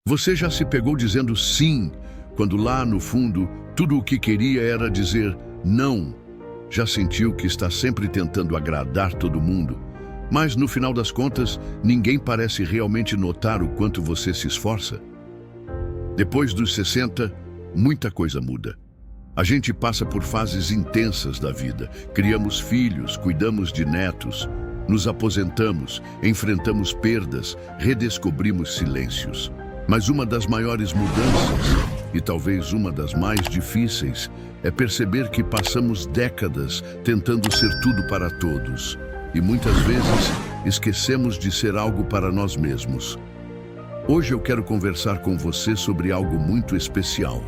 Você já se pegou dizendo sim, quando lá no fundo tudo o que queria era dizer não? Já sentiu que está sempre tentando agradar todo mundo, mas no final das contas ninguém parece realmente notar o quanto você se esforça? Depois dos 60, muita coisa muda. A gente passa por fases intensas da vida, criamos filhos, cuidamos de netos, nos aposentamos, enfrentamos perdas, redescobrimos silêncios. Mas uma das maiores mudanças, e talvez uma das mais difíceis, é perceber que passamos décadas tentando ser tudo para todos. E muitas vezes esquecemos de ser algo para nós mesmos. Hoje eu quero conversar com você sobre algo muito especial.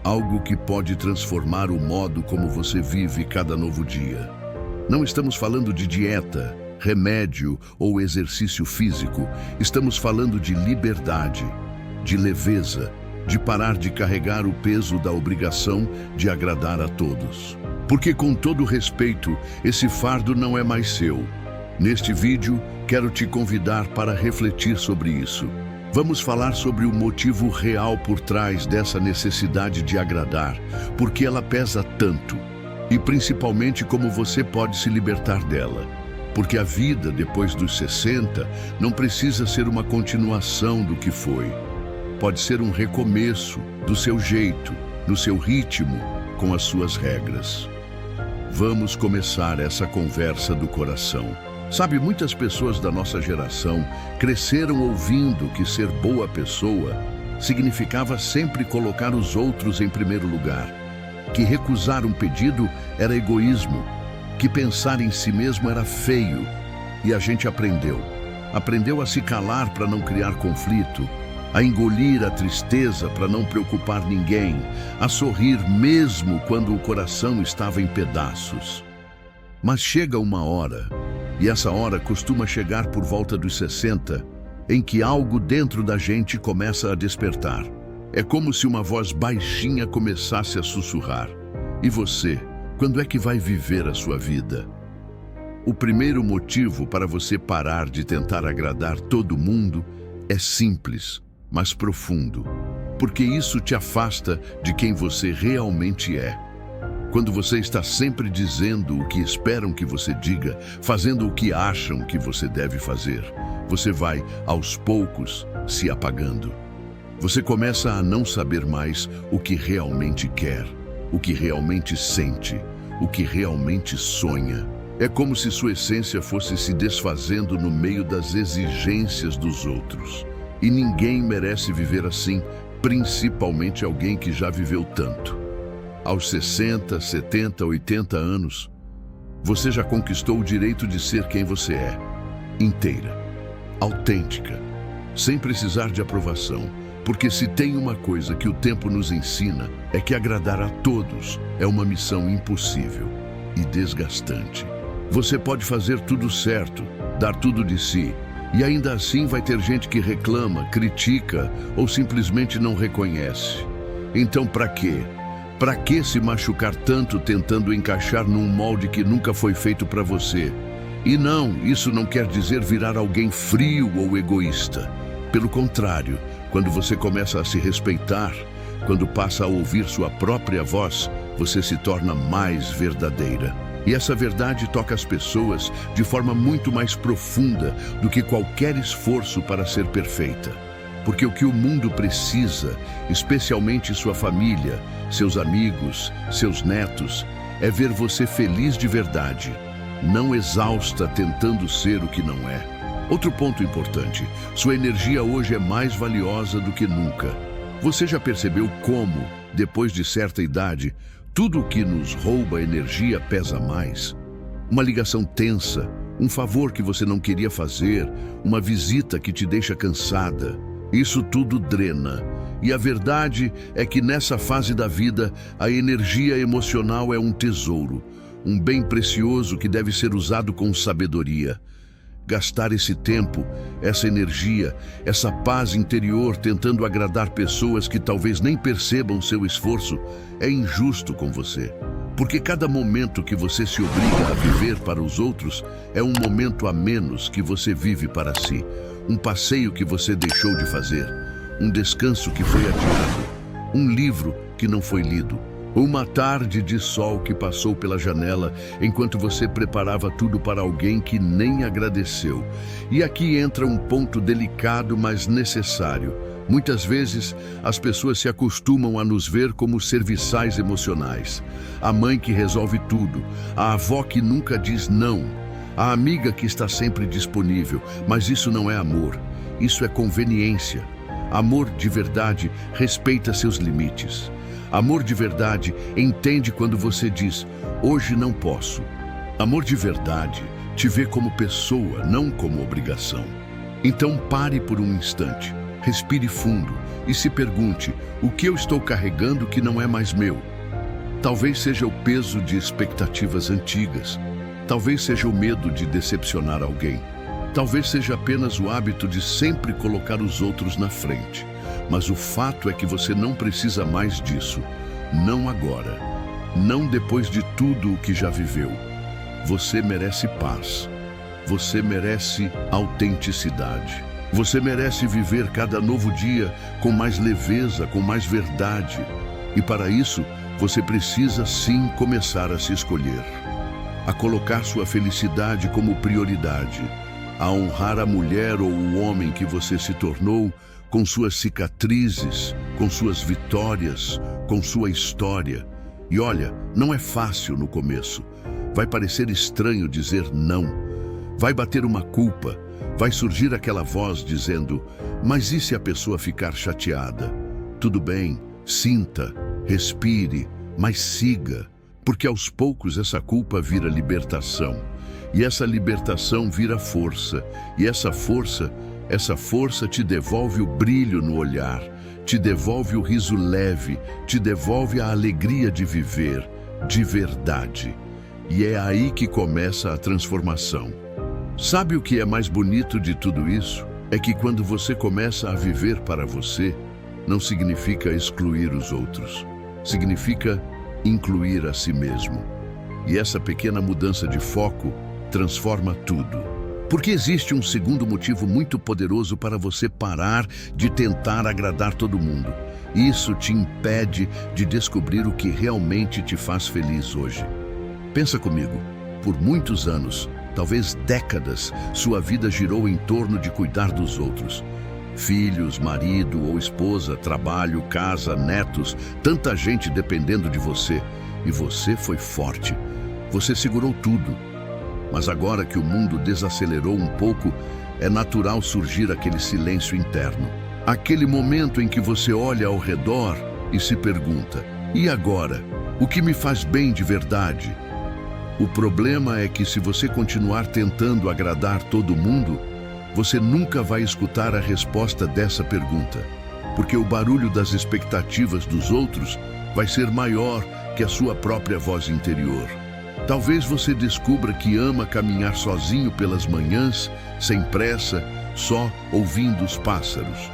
Algo que pode transformar o modo como você vive cada novo dia. Não estamos falando de dieta, remédio ou exercício físico. Estamos falando de liberdade, de leveza, de parar de carregar o peso da obrigação de agradar a todos. Porque, com todo respeito, esse fardo não é mais seu. Neste vídeo, quero te convidar para refletir sobre isso. Vamos falar sobre o motivo real por trás dessa necessidade de agradar, porque ela pesa tanto, e principalmente como você pode se libertar dela. Porque a vida depois dos 60 não precisa ser uma continuação do que foi. Pode ser um recomeço, do seu jeito, no seu ritmo, com as suas regras. Vamos começar essa conversa do coração. Sabe, muitas pessoas da nossa geração cresceram ouvindo que ser boa pessoa significava sempre colocar os outros em primeiro lugar, que recusar um pedido era egoísmo, que pensar em si mesmo era feio. E a gente aprendeu a se calar para não criar conflito, a engolir a tristeza para não preocupar ninguém, a sorrir mesmo quando o coração estava em pedaços. Mas chega uma hora, e essa hora costuma chegar por volta dos 60, em que algo dentro da gente começa a despertar. É como se uma voz baixinha começasse a sussurrar. E você, quando é que vai viver a sua vida? O primeiro motivo para você parar de tentar agradar todo mundo é simples, mas profundo, porque isso te afasta de quem você realmente é. Quando você está sempre dizendo o que esperam que você diga, fazendo o que acham que você deve fazer, você vai, aos poucos, se apagando. Você começa a não saber mais o que realmente quer, o que realmente sente, o que realmente sonha. É como se sua essência fosse se desfazendo no meio das exigências dos outros. E ninguém merece viver assim, principalmente alguém que já viveu tanto. Aos 60, 70, 80 anos, você já conquistou o direito de ser quem você é, inteira, autêntica, sem precisar de aprovação. Porque se tem uma coisa que o tempo nos ensina, é que agradar a todos é uma missão impossível e desgastante. Você pode fazer tudo certo, dar tudo de si, e ainda assim vai ter gente que reclama, critica ou simplesmente não reconhece. Então, para quê? Para que se machucar tanto tentando encaixar num molde que nunca foi feito para você? E não, isso não quer dizer virar alguém frio ou egoísta. Pelo contrário, quando você começa a se respeitar, quando passa a ouvir sua própria voz, você se torna mais verdadeira. E essa verdade toca as pessoas de forma muito mais profunda do que qualquer esforço para ser perfeita. Porque o que o mundo precisa, especialmente sua família, seus amigos, seus netos, é ver você feliz de verdade, não exausta tentando ser o que não é. Outro ponto importante, sua energia hoje é mais valiosa do que nunca. Você já percebeu como, depois de certa idade, tudo o que nos rouba energia pesa mais? Uma ligação tensa, um favor que você não queria fazer, uma visita que te deixa cansada. Isso tudo drena. E a verdade é que nessa fase da vida, a energia emocional é um tesouro, um bem precioso que deve ser usado com sabedoria. Gastar esse tempo, essa energia, essa paz interior tentando agradar pessoas que talvez nem percebam seu esforço é injusto com você. Porque cada momento que você se obriga a viver para os outros é um momento a menos que você vive para si. Um passeio que você deixou de fazer, um descanso que foi adiado, um livro que não foi lido, uma tarde de sol que passou pela janela enquanto você preparava tudo para alguém que nem agradeceu. E aqui entra um ponto delicado, mas necessário. Muitas vezes, as pessoas se acostumam a nos ver como serviçais emocionais. A mãe que resolve tudo, a avó que nunca diz não, a amiga que está sempre disponível. Mas isso não é amor, isso é conveniência. Amor de verdade respeita seus limites. Amor de verdade entende quando você diz, hoje não posso. Amor de verdade te vê como pessoa, não como obrigação. Então pare por um instante, respire fundo e se pergunte, o que eu estou carregando que não é mais meu? Talvez seja o peso de expectativas antigas. Talvez seja o medo de decepcionar alguém. Talvez seja apenas o hábito de sempre colocar os outros na frente. Mas o fato é que você não precisa mais disso. Não agora. Não depois de tudo o que já viveu. Você merece paz. Você merece autenticidade. Você merece viver cada novo dia com mais leveza, com mais verdade. E para isso, você precisa sim começar a se escolher. A colocar sua felicidade como prioridade. A honrar a mulher ou o homem que você se tornou, com suas cicatrizes, com suas vitórias, com sua história. E olha, não é fácil no começo. Vai parecer estranho dizer não. Vai bater uma culpa. Vai surgir aquela voz dizendo, mas e se a pessoa ficar chateada? Tudo bem, sinta, respire, mas siga. Porque aos poucos essa culpa vira libertação. E essa libertação vira força. E essa força te devolve o brilho no olhar, te devolve o riso leve, te devolve a alegria de viver, de verdade. E é aí que começa a transformação. Sabe o que é mais bonito de tudo isso? É que quando você começa a viver para você, não significa excluir os outros. Significa incluir a si mesmo. E essa pequena mudança de foco transforma tudo. Porque existe um segundo motivo muito poderoso para você parar de tentar agradar todo mundo. Isso te impede de descobrir o que realmente te faz feliz hoje. Pensa comigo, por muitos anos, talvez décadas, sua vida girou em torno de cuidar dos outros. Filhos, marido ou esposa, trabalho, casa, netos, tanta gente dependendo de você. E você foi forte. Você segurou tudo. Mas agora que o mundo desacelerou um pouco, é natural surgir aquele silêncio interno. Aquele momento em que você olha ao redor e se pergunta, e agora? O que me faz bem de verdade? O problema é que se você continuar tentando agradar todo mundo, você nunca vai escutar a resposta dessa pergunta. Porque o barulho das expectativas dos outros vai ser maior que a sua própria voz interior. Talvez você descubra que ama caminhar sozinho pelas manhãs, sem pressa, só ouvindo os pássaros.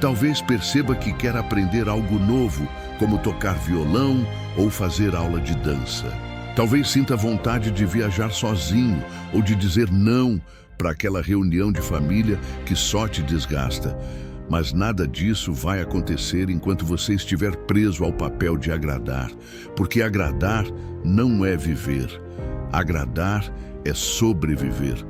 Talvez perceba que quer aprender algo novo, como tocar violão ou fazer aula de dança. Talvez sinta vontade de viajar sozinho ou de dizer não para aquela reunião de família que só te desgasta. Mas nada disso vai acontecer enquanto você estiver preso ao papel de agradar, porque agradar não é viver. Agradar é sobreviver.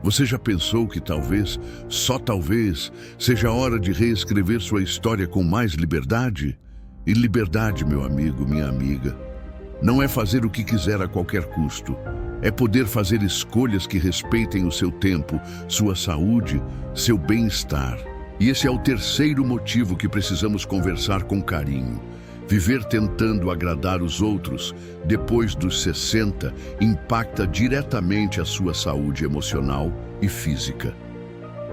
Você já pensou que talvez, só talvez, seja a hora de reescrever sua história com mais liberdade? E liberdade, meu amigo, minha amiga, não é fazer o que quiser a qualquer custo. É poder fazer escolhas que respeitem o seu tempo, sua saúde, seu bem-estar. E esse é o terceiro motivo que precisamos conversar com carinho. Viver tentando agradar os outros, depois dos 60, impacta diretamente a sua saúde emocional e física.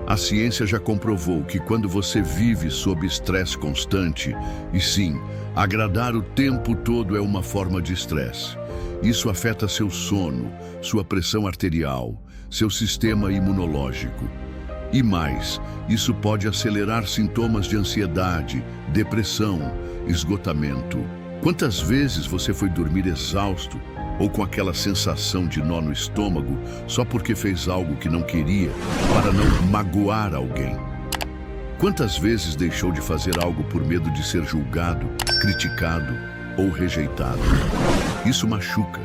A ciência já comprovou que quando você vive sob estresse constante, e sim, agradar o tempo todo é uma forma de estresse. Isso afeta seu sono, sua pressão arterial, seu sistema imunológico. E mais, isso pode acelerar sintomas de ansiedade, depressão, esgotamento. Quantas vezes você foi dormir exausto ou com aquela sensação de nó no estômago só porque fez algo que não queria para não magoar alguém? Quantas vezes deixou de fazer algo por medo de ser julgado, criticado ou rejeitado? Isso machuca,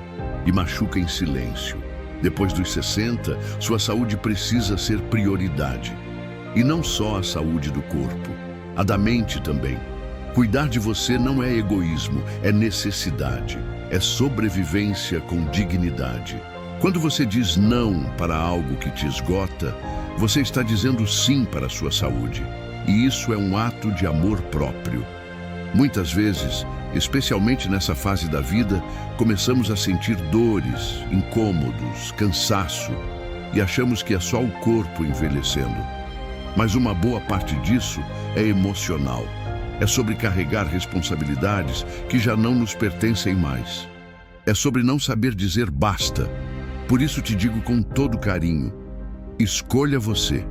e machuca em silêncio. Depois dos 60, sua saúde precisa ser prioridade. E não só a saúde do corpo, a da mente também. Cuidar de você não é egoísmo, é necessidade, é sobrevivência com dignidade. Quando você diz não para algo que te esgota, você está dizendo sim para a sua saúde. E isso é um ato de amor próprio. Muitas vezes, especialmente nessa fase da vida, começamos a sentir dores, incômodos, cansaço e achamos que é só o corpo envelhecendo. Mas uma boa parte disso é emocional. É sobre carregar responsabilidades que já não nos pertencem mais. É sobre não saber dizer basta. Por isso te digo com todo carinho: escolha você.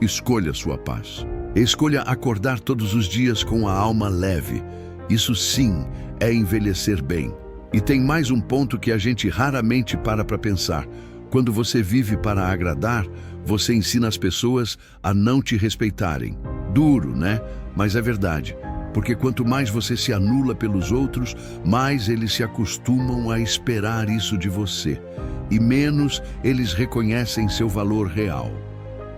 Escolha sua paz. Escolha acordar todos os dias com a alma leve. Isso sim é envelhecer bem. E tem mais um ponto que a gente raramente para pensar. Quando você vive para agradar, você ensina as pessoas a não te respeitarem. Duro, né? Mas é verdade. Porque quanto mais você se anula pelos outros, mais eles se acostumam a esperar isso de você. E menos eles reconhecem seu valor real.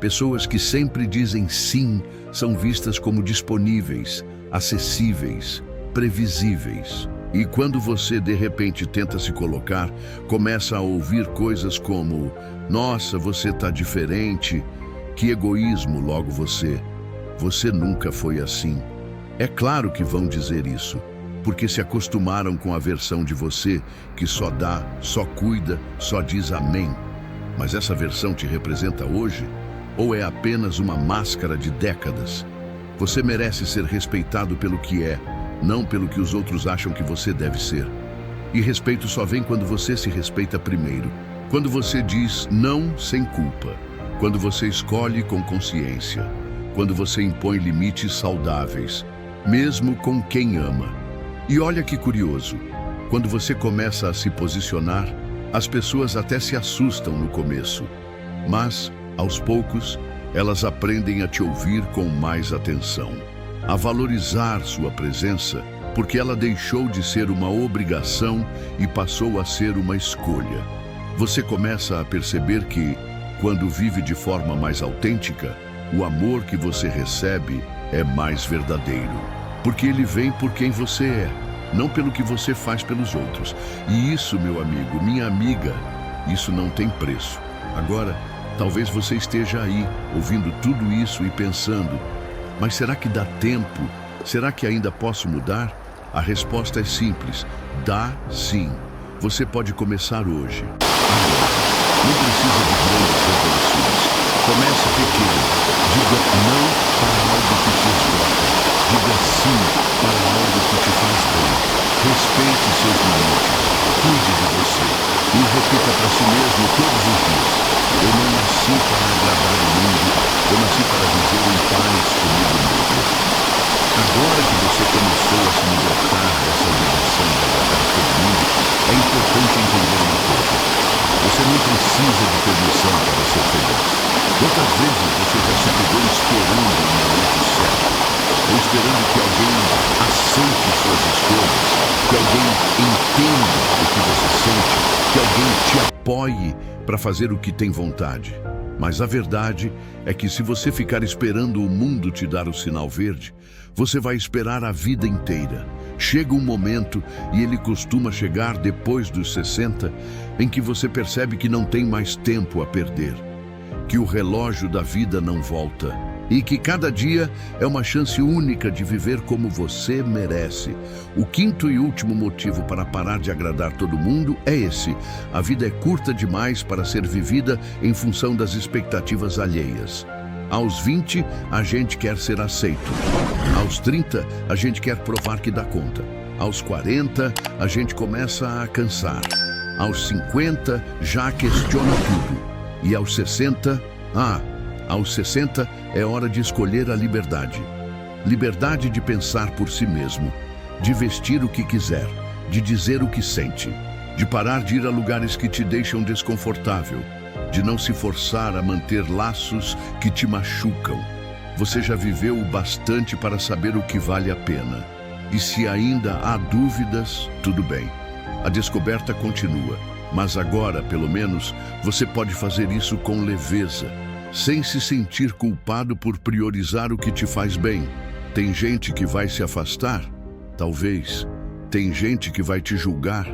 Pessoas que sempre dizem sim são vistas como disponíveis, acessíveis, previsíveis. E quando você de repente tenta se colocar, começa a ouvir coisas como: nossa, você tá diferente, que egoísmo logo você nunca foi assim. É claro que vão dizer isso, porque se acostumaram com a versão de você que só dá, só cuida, só diz amém. Mas essa versão te representa hoje? Ou é apenas uma máscara de décadas? Você merece ser respeitado pelo que é, não pelo que os outros acham que você deve ser. E respeito só vem quando você se respeita primeiro. Quando você diz não sem culpa. Quando você escolhe com consciência. Quando você impõe limites saudáveis, mesmo com quem ama. E olha que curioso, quando você começa a se posicionar, as pessoas até se assustam no começo. Mas, aos poucos, elas aprendem a te ouvir com mais atenção, a valorizar sua presença, porque ela deixou de ser uma obrigação e passou a ser uma escolha. Você começa a perceber que, quando vive de forma mais autêntica, o amor que você recebe é mais verdadeiro, porque ele vem por quem você é, não pelo que você faz pelos outros. E isso, meu amigo, minha amiga, isso não tem preço. Agora, talvez você esteja aí, ouvindo tudo isso e pensando: mas será que dá tempo? Será que ainda posso mudar? A resposta é simples: dá sim. Você pode começar hoje. Não precisa de grandes revoluções. Comece pequeno. Diga não para algo que te esgota. Diga sim para algo que te faz bem. Respeite seus limites. Cuide de você. E repita para si mesmo todos os dias: eu não nasci para agradar o mundo. Eu nasci para viver em paz comigo mesmo. Agora que você começou a se libertar dessa obrigação de agradar todo mundo, é importante entender uma coisa: você não precisa de permissão para ser feliz. Quantas vezes você já se pegou esperando o momento certo, ou esperando que alguém aceite suas escolhas, que alguém entenda o que você sente, que alguém te apoie para fazer o que tem vontade? Mas a verdade é que se você ficar esperando o mundo te dar o sinal verde, você vai esperar a vida inteira. Chega um momento, e ele costuma chegar depois dos 60, em que você percebe que não tem mais tempo a perder, que o relógio da vida não volta e que cada dia é uma chance única de viver como você merece. O quinto e último motivo para parar de agradar todo mundo é esse: a vida é curta demais para ser vivida em função das expectativas alheias. Aos 20, a gente quer ser aceito. Aos 30, a gente quer provar que dá conta. Aos 40, a gente começa a cansar. Aos 50, já questiona tudo. E aos 60, aos 60 é hora de escolher a liberdade. Liberdade de pensar por si mesmo, de vestir o que quiser, de dizer o que sente, de parar de ir a lugares que te deixam desconfortável, de não se forçar a manter laços que te machucam. Você já viveu o bastante para saber o que vale a pena. E se ainda há dúvidas, tudo bem. A descoberta continua, mas agora, pelo menos, você pode fazer isso com leveza, sem se sentir culpado por priorizar o que te faz bem. Tem gente que vai se afastar? Talvez. Tem gente que vai te julgar?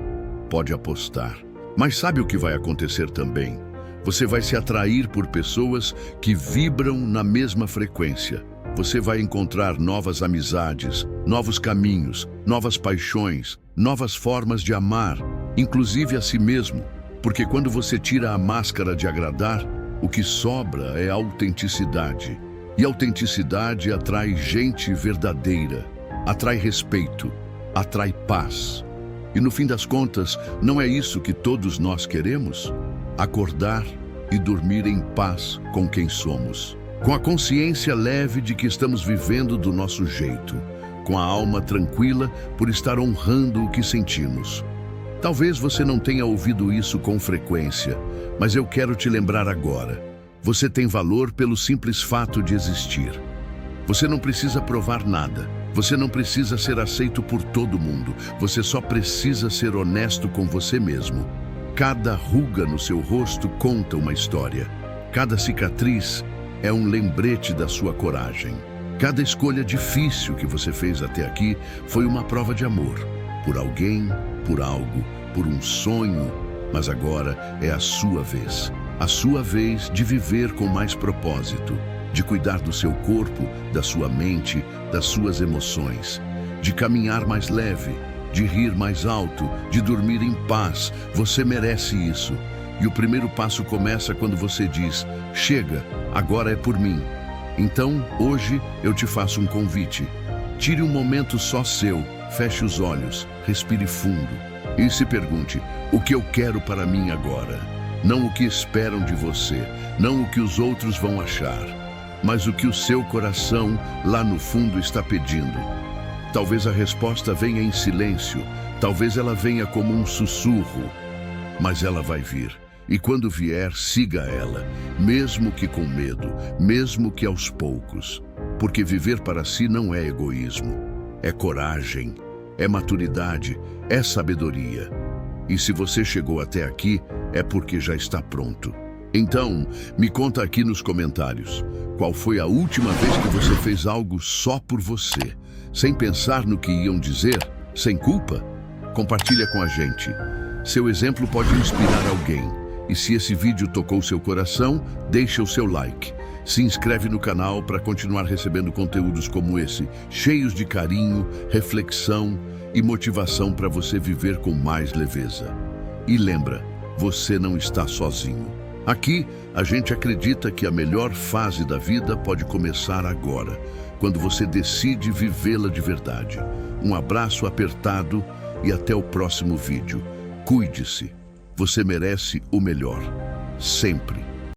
Pode apostar. Mas sabe o que vai acontecer também? Você vai se atrair por pessoas que vibram na mesma frequência. Você vai encontrar novas amizades, novos caminhos, novas paixões, novas formas de amar, inclusive a si mesmo. Porque quando você tira a máscara de agradar, o que sobra é autenticidade. E autenticidade atrai gente verdadeira, atrai respeito, atrai paz. E no fim das contas, não é isso que todos nós queremos? Acordar e dormir em paz com quem somos. Com a consciência leve de que estamos vivendo do nosso jeito, com a alma tranquila por estar honrando o que sentimos. Talvez você não tenha ouvido isso com frequência, mas eu quero te lembrar agora. Você tem valor pelo simples fato de existir. Você não precisa provar nada. Você não precisa ser aceito por todo mundo. Você só precisa ser honesto com você mesmo. Cada ruga no seu rosto conta uma história. Cada cicatriz é um lembrete da sua coragem. Cada escolha difícil que você fez até aqui foi uma prova de amor. Por alguém, por algo, por um sonho. Mas agora é a sua vez. A sua vez de viver com mais propósito. De cuidar do seu corpo, da sua mente, das suas emoções. De caminhar mais leve. De rir mais alto. De dormir em paz. Você merece isso. E o primeiro passo começa quando você diz: chega, agora é por mim. Então, hoje, eu te faço um convite. Tire um momento só seu, feche os olhos, respire fundo. E se pergunte: o que eu quero para mim agora? Não o que esperam de você, não o que os outros vão achar, mas o que o seu coração, lá no fundo, está pedindo. Talvez a resposta venha em silêncio, talvez ela venha como um sussurro, mas ela vai vir. E quando vier, siga ela, mesmo que com medo, mesmo que aos poucos. Porque viver para si não é egoísmo, é coragem, é maturidade, é sabedoria. E se você chegou até aqui, é porque já está pronto. Então, me conta aqui nos comentários, qual foi a última vez que você fez algo só por você, sem pensar no que iam dizer, sem culpa? Compartilha com a gente. Seu exemplo pode inspirar alguém. E se esse vídeo tocou seu coração, deixa o seu like. Se inscreve no canal para continuar recebendo conteúdos como esse, cheios de carinho, reflexão e motivação para você viver com mais leveza. E lembra, você não está sozinho. Aqui, a gente acredita que a melhor fase da vida pode começar agora, quando você decide vivê-la de verdade. Um abraço apertado e até o próximo vídeo. Cuide-se. Você merece o melhor, sempre.